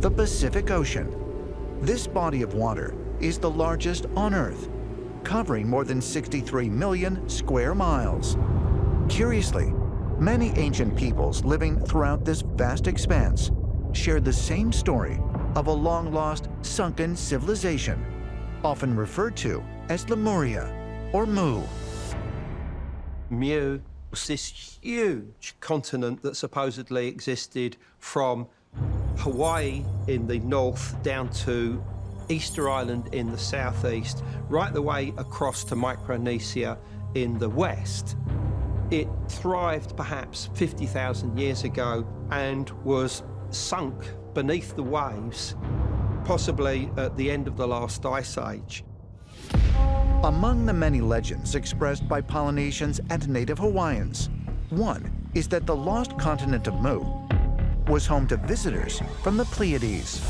the Pacific Ocean. This body of water is the largest on Earth, covering more than 63 million square miles. Curiously, many ancient peoples living throughout this vast expanse share the same story of a long-lost, sunken civilization, often referred to as Lemuria or Mu. Mu was this huge continent that supposedly existed from Hawaii in the north down to Easter Island in the southeast, right the way across to Micronesia in the west. It thrived perhaps 50,000 years ago and was sunk beneath the waves, possibly at the end of the last ice age. Among the many legends expressed by Polynesians and native Hawaiians, one is that the lost continent of Mu was home to visitors from the Pleiades.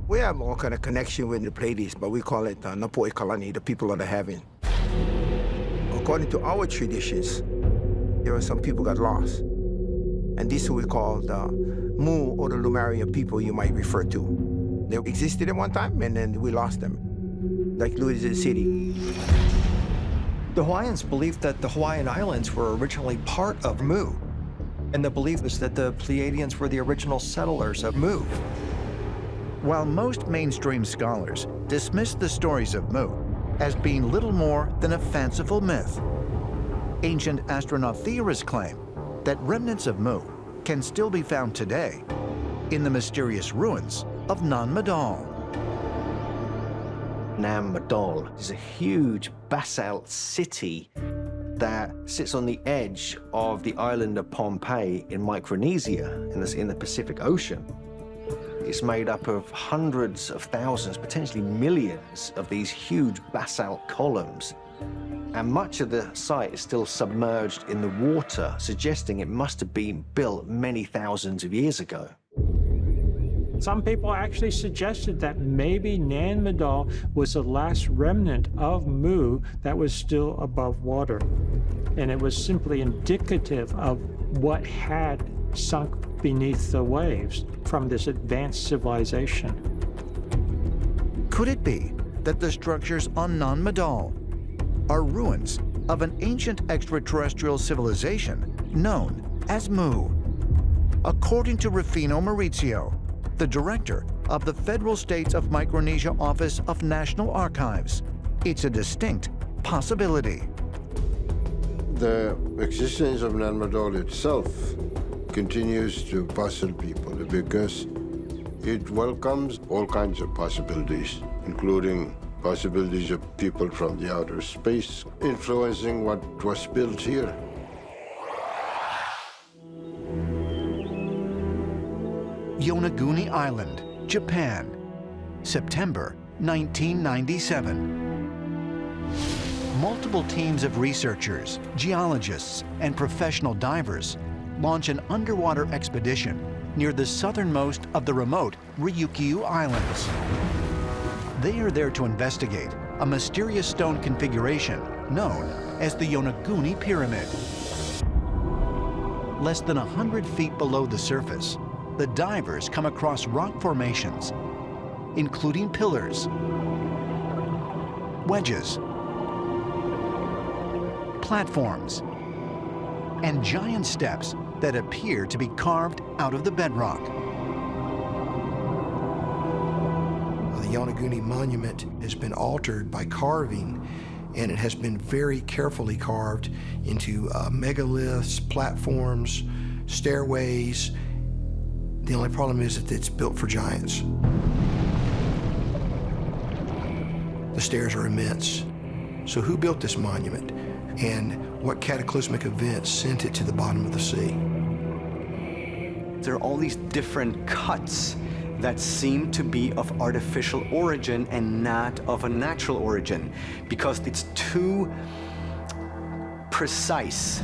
We have all kind of connection with the Pleiades, but we call it Napoi Kalani, the people of the heaven. According to our traditions, there were some people got lost. And these who we call the Mu or the Lemuria people you might refer to. They existed at one time and then we lost them, like Louisville City. The Hawaiians believed that the Hawaiian Islands were originally part of Mu. And the belief was that the Pleiadians were the original settlers of Mu. While most mainstream scholars dismiss the stories of Mu as being little more than a fanciful myth, ancient astronaut theorists claim that remnants of Mu can still be found today in the mysterious ruins of Nan Madol. Nan Madol is a huge basalt city that sits on the edge of the island of Pohnpei in Micronesia, in the Pacific Ocean. It's made up of hundreds of thousands, potentially millions of these huge basalt columns. And much of the site is still submerged in the water, suggesting it must have been built many thousands of years ago. Some people actually suggested that maybe Nan Madol was the last remnant of Mu that was still above water. And it was simply indicative of what had sunk beneath the waves from this advanced civilization. Could it be that the structures on Nan Madol are ruins of an ancient extraterrestrial civilization known as Mu? According to Rufino Maurizio, the director of the Federal States of Micronesia Office of National Archives, it's a distinct possibility. The existence of Nan Madol itself continues to puzzle people because it welcomes all kinds of possibilities, including possibilities of people from the outer space influencing what was built here. Yonaguni Island, Japan, September 1997. Multiple teams of researchers, geologists, and professional divers launch an underwater expedition near the southernmost of the remote Ryukyu Islands. They are there to investigate a mysterious stone configuration known as the Yonaguni Pyramid. Less than 100 feet below the surface, the divers come across rock formations, including pillars, wedges, platforms, and giant steps that appear to be carved out of the bedrock. The Yonaguni monument has been altered by carving, and it has been very carefully carved into megaliths, platforms, stairways. The only problem is that it's built for giants. The stairs are immense. So who built this monument? And what cataclysmic events sent it to the bottom of the sea? There are all these different cuts that seem to be of artificial origin and not of a natural origin, because it's too precise.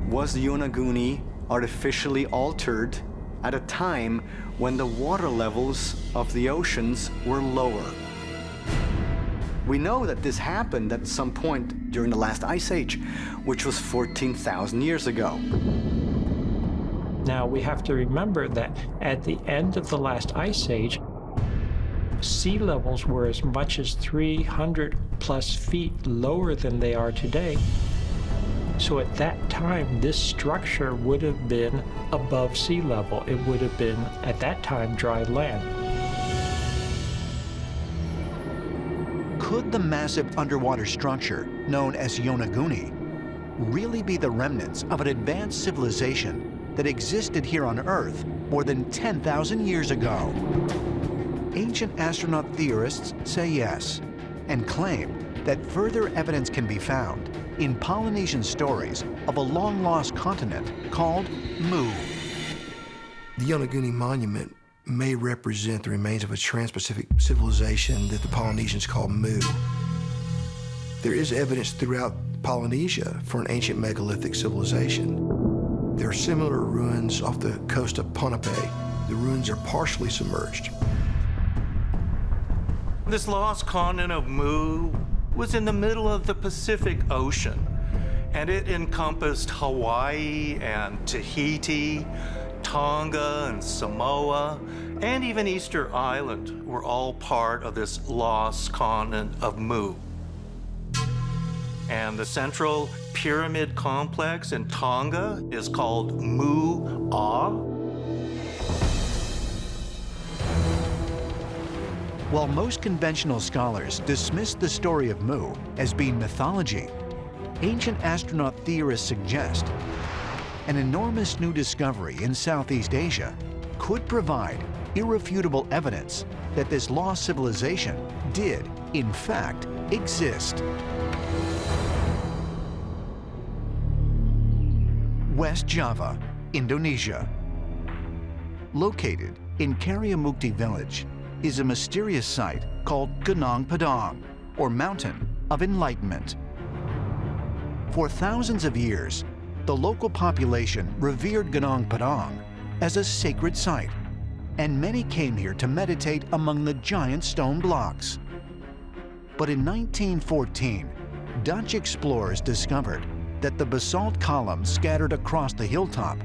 Was the Yonaguni artificially altered at a time when the water levels of the oceans were lower? We know that this happened at some point during the last ice age, which was 14,000 years ago. Now, we have to remember that at the end of the last ice age, sea levels were as much as 300 plus feet lower than they are today. So at that time, this structure would have been above sea level. It would have been, at that time, dry land. Could the massive underwater structure, known as Yonaguni, really be the remnants of an advanced civilization that existed here on Earth more than 10,000 years ago? Ancient astronaut theorists say yes, and claim that further evidence can be found in Polynesian stories of a long-lost continent called Mu. The Yonaguni Monument may represent the remains of a trans-Pacific civilization that the Polynesians call Mu. There is evidence throughout Polynesia for an ancient megalithic civilization. There are similar ruins off the coast of Ponape. The ruins are partially submerged. This lost continent of Mu was in the middle of the Pacific Ocean, and it encompassed Hawaii and Tahiti, Tonga and Samoa, and even Easter Island were all part of this lost continent of Mu. And the central pyramid complex in Tonga is called Mu-A. While most conventional scholars dismiss the story of Mu as being mythology, ancient astronaut theorists suggest an enormous new discovery in Southeast Asia could provide irrefutable evidence that this lost civilization did, in fact, exist. West Java, Indonesia. Located in Karyamukti village is a mysterious site called Gunung Padang, or Mountain of Enlightenment. For thousands of years, the local population revered Gunung Padang as a sacred site, and many came here to meditate among the giant stone blocks. But in 1914, Dutch explorers discovered that the basalt columns scattered across the hilltop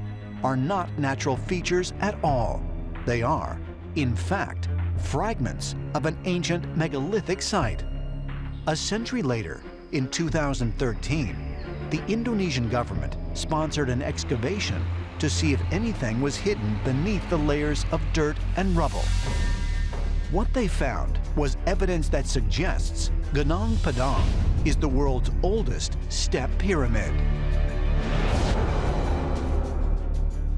are not natural features at all. They are, in fact, fragments of an ancient megalithic site. A century later, in 2013, the Indonesian government sponsored an excavation to see if anything was hidden beneath the layers of dirt and rubble. What they found was evidence that suggests Gunung Padang is the world's oldest step pyramid.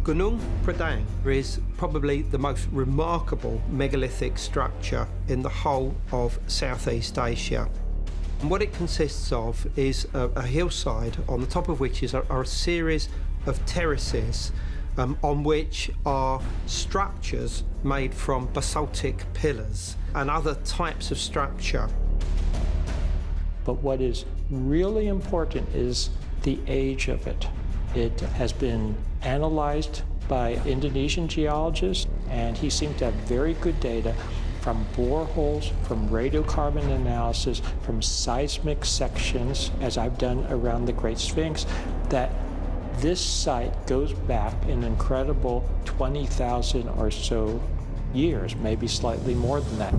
Gunung Padang is probably the most remarkable megalithic structure in the whole of Southeast Asia. And what it consists of is a hillside on the top of which are a series of terraces on which are structures made from basaltic pillars and other types of structure. But what is really important is the age of it. It has been analyzed by Indonesian geologists, and he seemed to have very good data from boreholes, from radiocarbon analysis, from seismic sections, as I've done around the Great Sphinx, that this site goes back an incredible 20,000 or so years, maybe slightly more than that.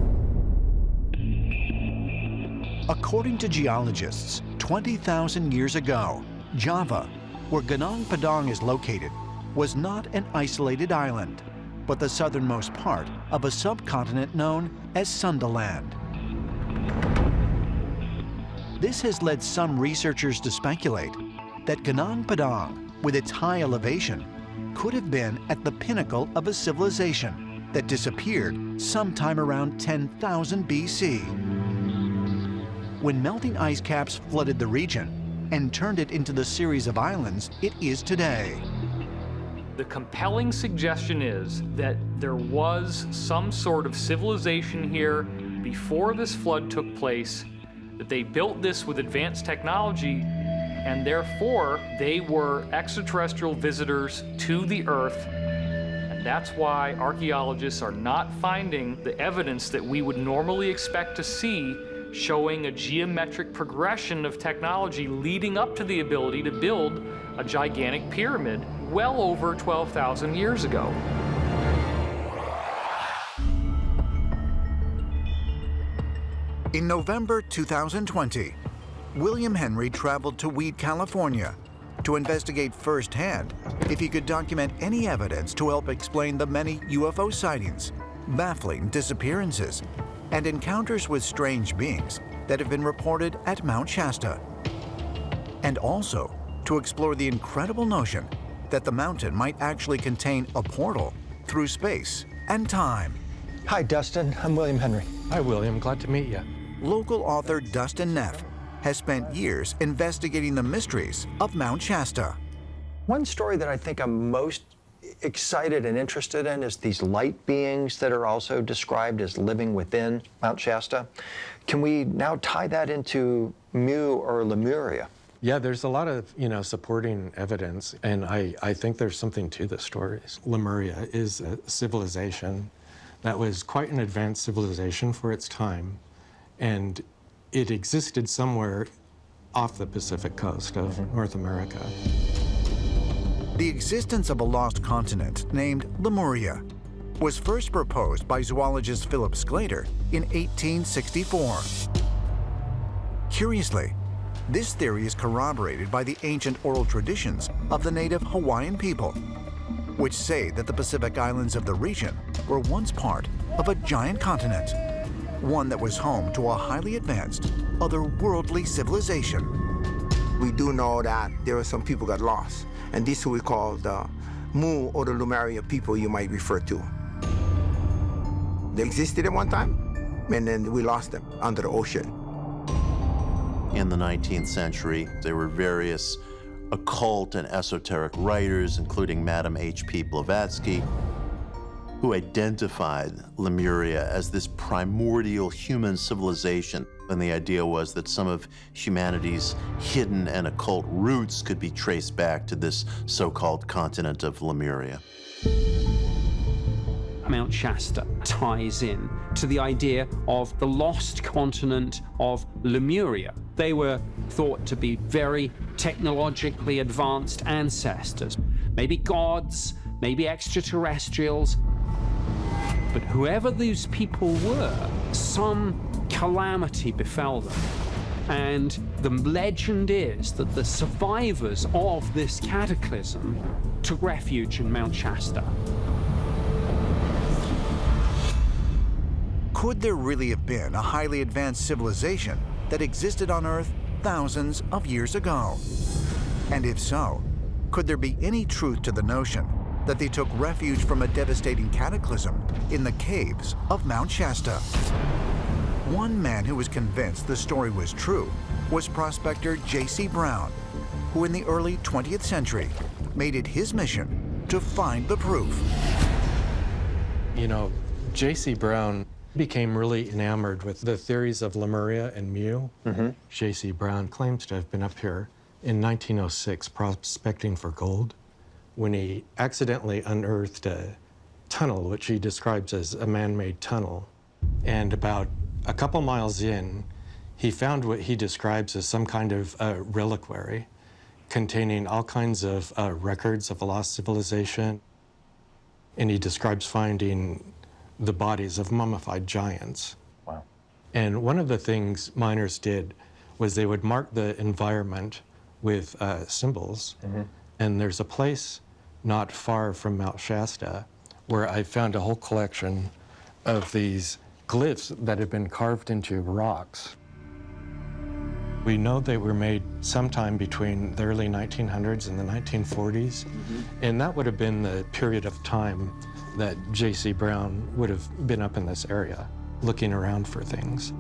According to geologists, 20,000 years ago, Java, where Gunung Padang is located, was not an isolated island, but the southernmost part of a subcontinent known as Sundaland. This has led some researchers to speculate that Gunung Padang, with its high elevation, could have been at the pinnacle of a civilization that disappeared sometime around 10,000 BC. When melting ice caps flooded the region and turned it into the series of islands it is today. The compelling suggestion is that there was some sort of civilization here before this flood took place, that they built this with advanced technology, and therefore they were extraterrestrial visitors to the Earth. And that's why archaeologists are not finding the evidence that we would normally expect to see, showing a geometric progression of technology leading up to the ability to build a gigantic pyramid. well over 12,000 years ago. In November 2020, William Henry traveled to Weed, California to investigate firsthand if he could document any evidence to help explain the many UFO sightings, baffling disappearances, and encounters with strange beings that have been reported at Mount Shasta. And also to explore the incredible notion that the mountain might actually contain a portal through space and time. Hi, Dustin. I'm William Henry. Hi, William. Glad to meet you. Local author Dustin Neff has spent years investigating the mysteries of Mount Shasta. One story that I think I'm most excited and interested in is these light beings that are also described as living within Mount Shasta. Can we now tie that into Mu or Lemuria? Yeah, there's a lot of, supporting evidence, and I think there's something to the stories. Lemuria is a civilization that was quite an advanced civilization for its time, and it existed somewhere off the Pacific coast of North America. The existence of a lost continent named Lemuria was first proposed by zoologist Philip Sclater in 1864. Curiously, this theory is corroborated by the ancient oral traditions of the native Hawaiian people, which say that the Pacific islands of the region were once part of a giant continent, one that was home to a highly advanced, otherworldly civilization. We do know that there are some people got lost, and this is what we call the Mu or the Lemuria people you might refer to. They existed at one time, and then we lost them under the ocean. In the 19th century, there were various occult and esoteric writers, including Madame H.P. Blavatsky, who identified Lemuria as this primordial human civilization. And the idea was that some of humanity's hidden and occult roots could be traced back to this so-called continent of Lemuria. Mount Shasta ties in to the idea of the lost continent of Lemuria. They were thought to be very technologically advanced ancestors, maybe gods, maybe extraterrestrials. But whoever these people were, some calamity befell them. And the legend is that the survivors of this cataclysm took refuge in Mount Shasta. Could there really have been a highly advanced civilization that existed on Earth thousands of years ago? And if so, could there be any truth to the notion that they took refuge from a devastating cataclysm in the caves of Mount Shasta? One man who was convinced the story was true was prospector J.C. Brown, who in the early 20th century made it his mission to find the proof. J.C. Brown became really enamored with the theories of Lemuria and Mu. J.C. Brown claims to have been up here in 1906 prospecting for gold when he accidentally unearthed a tunnel, which he describes as a man-made tunnel. And about a couple miles in, he found what he describes as some kind of reliquary containing all kinds of records of a lost civilization. And he describes finding the bodies of mummified giants. Wow. And one of the things miners did was they would mark the environment with symbols. And there's a place not far from Mount Shasta where I found a whole collection of these glyphs that have been carved into rocks. We know they were made sometime between the early 1900s and the 1940s. And that would have been the period of time that J.C. Brown would have been up in this area, looking around for things.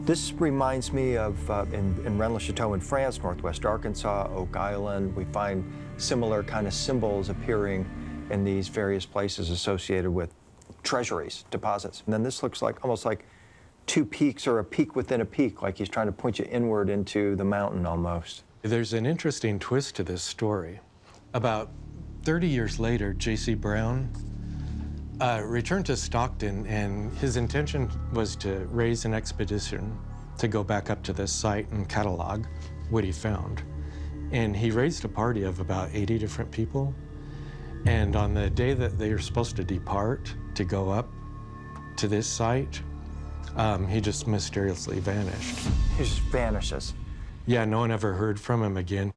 This reminds me of in Rennes-le-Chateau in France, northwest Arkansas, Oak Island. We find similar kind of symbols appearing in these various places associated with treasuries, deposits. And then this looks like almost like two peaks or a peak within a peak, like he's trying to point you inward into the mountain almost. There's an interesting twist to this story. About 30 years later, J.C. Brown returned to Stockton, and his intention was to raise an expedition to go back up to this site and catalog what he found. And he raised a party of about 80 different people, And on the day that they were supposed to depart to go up to this site, he just mysteriously vanished. He just vanishes. Yeah, no one ever heard from him again.